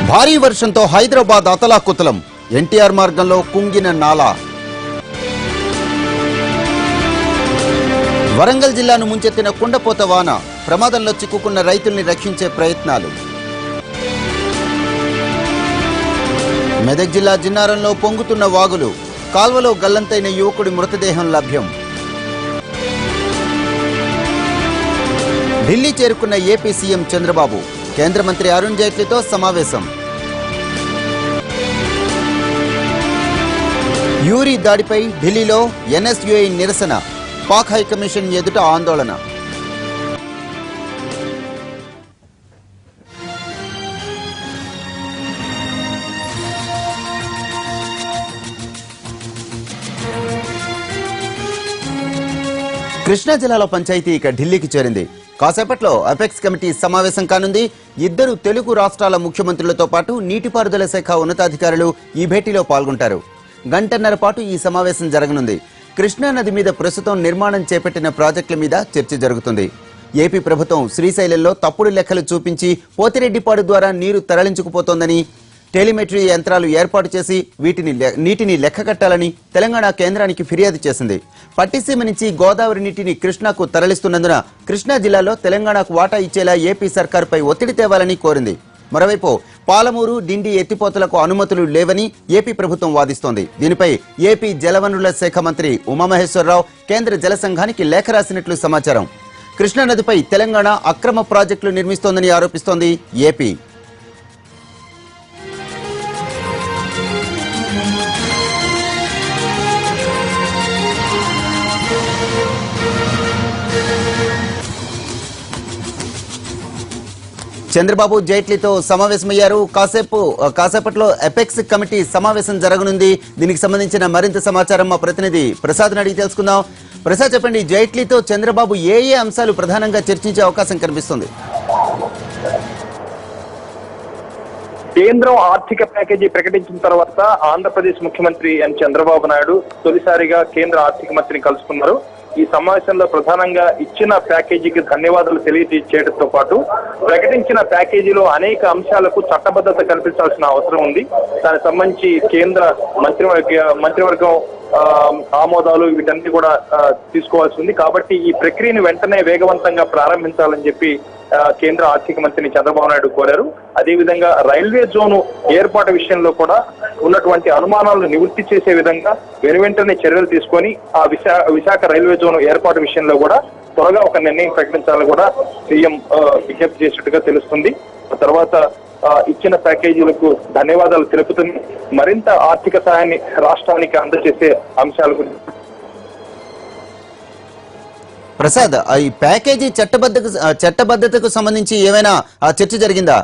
భారీ వర్షంతో హైదరాబాద్ అతలాకుతలం. ఎన్టీఆర్ మార్గంలో కుంగిన నాలా. వరంగల్ జిల్లాను ముంచెత్తిన కుండపోత వాన. ప్రమాదంలో చిక్కుకున్న రైతుల్ని రక్షించే ప్రయత్నాలు. మెదక్ జిల్లా జిన్నారంలో పొంగుతున్న వాగులు. కాల్వలో గల్లంతైన యువకుడి మృతదేహం లభ్యం. ఢిల్లీ చేరుకున్న ఏపీ సీఎం చంద్రబాబు. కేంద్ర మంత్రి అరుణ్ జైట్లీతో సమావేశం. యూరీ దాడిపై ఢిల్లీలో ఎన్ఎస్యుఐ నిరసన. పాక్ హైకమిషన్ ఎదుట ఆందోళన. కృష్ణా జిల్లాలో పంచాయతీ ఇక ఢిల్లీకి చేరింది. కాసేపట్లో అపెక్స్ కమిటీ సమావేశం కానుంది. ఇద్దరు తెలుగు రాష్ట్రాల ముఖ్యమంత్రులతో పాటు నీటిపారుదల శాఖ ఉన్నతాధికారులు ఈ భేటీలో పాల్గొంటారు. గంటన్నర పాటు ఈ సమావేశం జరగనుంది. కృష్ణా నది మీద ప్రస్తుతం నిర్మాణం చేపట్టిన ప్రాజెక్టుల మీద చర్చ జరుగుతుంది. ఏపీ ప్రభుత్వం శ్రీశైలంలో తప్పుడు లెక్కలు చూపించి పోతిరెడ్డిపాడు ద్వారా నీరు తరలించుకుపోతోందని, టెలిమెట్రీ యంత్రాలు ఏర్పాటు చేసి నీటిని లెక్క కట్టాలని తెలంగాణ కేంద్రానికి ఫిర్యాదు చేసింది. పట్టిసీమ నుంచి గోదావరి నీటిని కృష్ణాకు తరలిస్తున్నందున కృష్ణా జిల్లాలో తెలంగాణకు వాటా ఇచ్చేలా ఏపీ సర్కారుపై ఒత్తిడి తేవాలని కోరింది. మరోవైపు పాలమూరు, డిండి ఎత్తిపోతలకు అనుమతులు లేవని ఏపీ ప్రభుత్వం వాదిస్తోంది. దీనిపై ఏపీ జలవనరుల శాఖ మంత్రి ఉమామహేశ్వరరావు కేంద్ర జల సంఘానికి లేఖ రాసినట్లు సమాచారం. కృష్ణానదిపై తెలంగాణ అక్రమ ప్రాజెక్టులు నిర్మిస్తోందని ఆరోపిస్తోంది ఏపీ. చంద్రబాబు జైట్లీతో సమావేశమయ్యారు. కాసేపట్లో అపెక్స్ కమిటీ సమావేశం జరగనుంది. దీనికి సంబంధించిన మరింత సమాచారం మా ప్రతినిధి ప్రసాద్ అడిగి తెలుసుకుందాం. ప్రసాద్, చెప్పండి, జైట్లీతో చంద్రబాబు ఏ అంశాలు ప్రధానంగా చర్చించే అవకాశం కనిపిస్తుంది? కేంద్రం ఆర్థిక ప్యాకేజీ ప్రకటించిన తర్వాత ఆంధ్రప్రదేశ్ ముఖ్యమంత్రి ఎన్ చంద్రబాబు నాయుడు తొలిసారిగా కేంద్ర ఆర్థిక మంత్రిని కలుసుకున్నారు. ఈ సమావేశంలో ప్రధానంగా ఇచ్చిన ప్యాకేజీకి ధన్యవాదాలు తెలియజేయడంతో పాటు ప్రకటించిన ప్యాకేజీలో అనేక అంశాలకు చట్టబద్ధత కల్పించాల్సిన అవసరం ఉంది. దానికి సంబంధించి కేంద్ర మంత్రివర్గం ఆమోదాలు వీటన్ని కూడా తీసుకోవాల్సి ఉంది. కాబట్టి ఈ ప్రక్రియను వెంటనే వేగవంతంగా ప్రారంభించాలని చెప్పి కేంద్ర ఆర్థిక మంత్రిని చంద్రబాబు నాయుడు కోరారు. అదేవిధంగా రైల్వే జోను ఏర్పాటు విషయంలో కూడా ఉన్నటువంటి అనుమానాలను నివృత్తి చేసే విధంగా వెనువెంటనే చర్యలు తీసుకొని ఆ విశాఖ రైల్వే జోను ఏర్పాటు విషయంలో కూడా త్వరగా ఒక నిర్ణయం ప్రకటించాలని కూడా సీఎం విజ్ఞప్తి చేసినట్టుగా తెలుస్తుంది. తర్వాత ఇచ్చిన ప్యాకేజీలకు ధన్యవాదాలు తెలుపుతుంది. మరింత ఆర్థిక సహాయాన్ని రాష్ట్రానికి అందజేసే అంశాల గురించి ప్రసాద్, ఈ ప్యాకేజీ చట్టబద్ధతకు సంబంధించి ఏమైనా చర్చ జరిగిందా?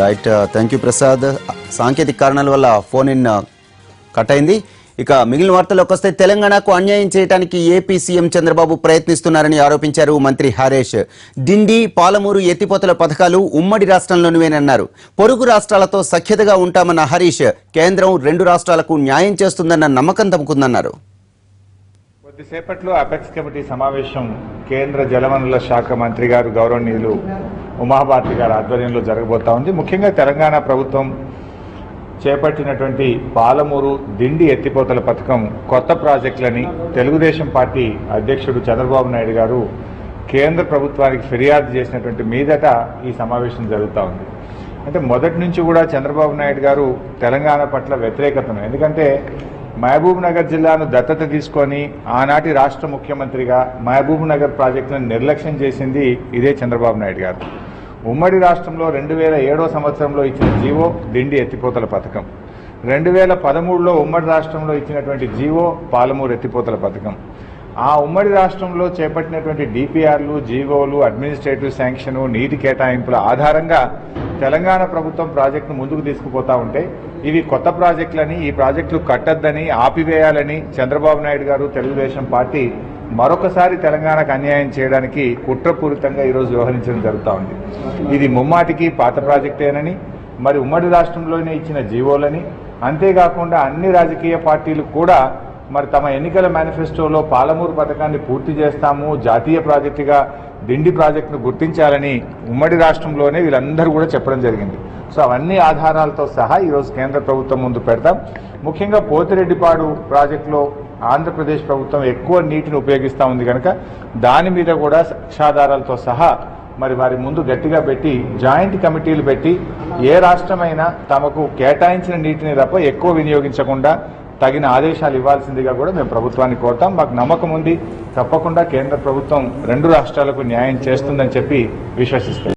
Right, thank you Prasad. సాంకేతిక కారణాల వల్ల ఫోన్ ఇన్ కట్ అయింది. ఇక మిగిలిన వార్తల్లోకి వస్తే, తెలంగాణకు అన్యాయం చేయడానికి ఏపీ సీఎం చంద్రబాబు ప్రయత్నిస్తున్నారని ఆరోపించారు మంత్రి హరీష్. డిండి, పాలమూరు ఎత్తిపోతల పథకాలు ఉమ్మడి రాష్ట్రంలోనివేనన్నారు. పొరుగు రాష్ట్రాలతో సఖ్యతగా ఉంటామన్న హరీష్, కేంద్రం రెండు రాష్ట్రాలకు న్యాయం చేస్తుందన్న నమ్మకం తమకుందన్నారు. కొద్దిసేపట్లో అపెక్స్ కమిటీ సమావేశం కేంద్ర జలవనరుల శాఖ మంత్రి గారు గౌరవనీయులు ఉమాభారతి గారి ఆధ్వర్యంలో జరగబోతా ఉంది. ముఖ్యంగా తెలంగాణ ప్రభుత్వం చేపట్టినటువంటి పాలమూరు, డిండి ఎత్తిపోతల పథకం కొత్త ప్రాజెక్టులని తెలుగుదేశం పార్టీ అధ్యక్షుడు చంద్రబాబు నాయుడు గారు కేంద్ర ప్రభుత్వానికి ఫిర్యాదు చేసినటువంటి మీదట ఈ సమావేశం జరుగుతూ ఉంది. అంటే మొదటి నుంచి కూడా చంద్రబాబు నాయుడు గారు తెలంగాణ పట్ల వ్యతిరేకతను, ఎందుకంటే మహబూబ్ నగర్ జిల్లాను దత్తత తీసుకొని ఆనాటి రాష్ట్ర ముఖ్యమంత్రిగా మహబూబ్ నగర్ ప్రాజెక్టులను నిర్లక్ష్యం చేసింది ఇదే చంద్రబాబు నాయుడు గారు. ఉమ్మడి రాష్ట్రంలో 2007 సంవత్సరంలో ఇచ్చిన జీవో డిండి ఎత్తిపోతల పథకం, 2013లో ఉమ్మడి రాష్ట్రంలో ఇచ్చినటువంటి జీవో పాలమూరు ఎత్తిపోతల పథకం, ఆ ఉమ్మడి రాష్ట్రంలో చేపట్టినటువంటి డిపిఆర్లు, జీవోలు, అడ్మినిస్ట్రేటివ్ శాంక్షన్, నీటి కేటాయింపుల ఆధారంగా తెలంగాణ ప్రభుత్వం ప్రాజెక్టును ముందుకు తీసుకుపోతా ఉంటే ఇవి కొత్త ప్రాజెక్టులని, ఈ ప్రాజెక్టులు కట్టద్దని, ఆపివేయాలని చంద్రబాబు నాయుడు గారు, తెలుగుదేశం పార్టీ మరొకసారి తెలంగాణకు అన్యాయం చేయడానికి కుట్రపూరితంగా ఈరోజు వ్యవహరించడం జరుగుతూ ఉంది. ఇది ముమ్మాటికి పాత ప్రాజెక్టేనని, మరి ఉమ్మడి రాష్ట్రంలోనే ఇచ్చిన జీవోలని, అంతేకాకుండా అన్ని రాజకీయ పార్టీలు కూడా మరి తమ ఎన్నికల మేనిఫెస్టోలో పాలమూరు పథకాన్ని పూర్తి చేస్తాము, జాతీయ ప్రాజెక్టుగా దిండి ప్రాజెక్టును గుర్తించాలని ఉమ్మడి రాష్ట్రంలోనే వీళ్ళందరూ కూడా చెప్పడం జరిగింది. సో అవన్నీ ఆధారాలతో సహా ఈరోజు కేంద్ర ప్రభుత్వం ముందు పెడతాం. ముఖ్యంగా పోతిరెడ్డిపాడు ప్రాజెక్టులో ఆంధ్రప్రదేశ్ ప్రభుత్వం ఎక్కువ నీటిని ఉపయోగిస్తూ ఉంది కనుక దాని మీద కూడా సాక్ష్యాధారాలతో సహా మరి వారి ముందు గట్టిగా పెట్టి జాయింట్ కమిటీలు పెట్టి ఏ రాష్ట్రమైనా తమకు కేటాయించిన నీటిని తప్ప ఎక్కువ వినియోగించకుండా తగిన ఆదేశాలు ఇవ్వాల్సిందిగా కూడా మేము ప్రభుత్వాన్ని కోరుతాం. మాకు నమ్మకం ఉంది, తప్పకుండా కేంద్ర ప్రభుత్వం రెండు రాష్ట్రాలకు న్యాయం చేస్తుందని చెప్పి విశ్వసిస్తాం.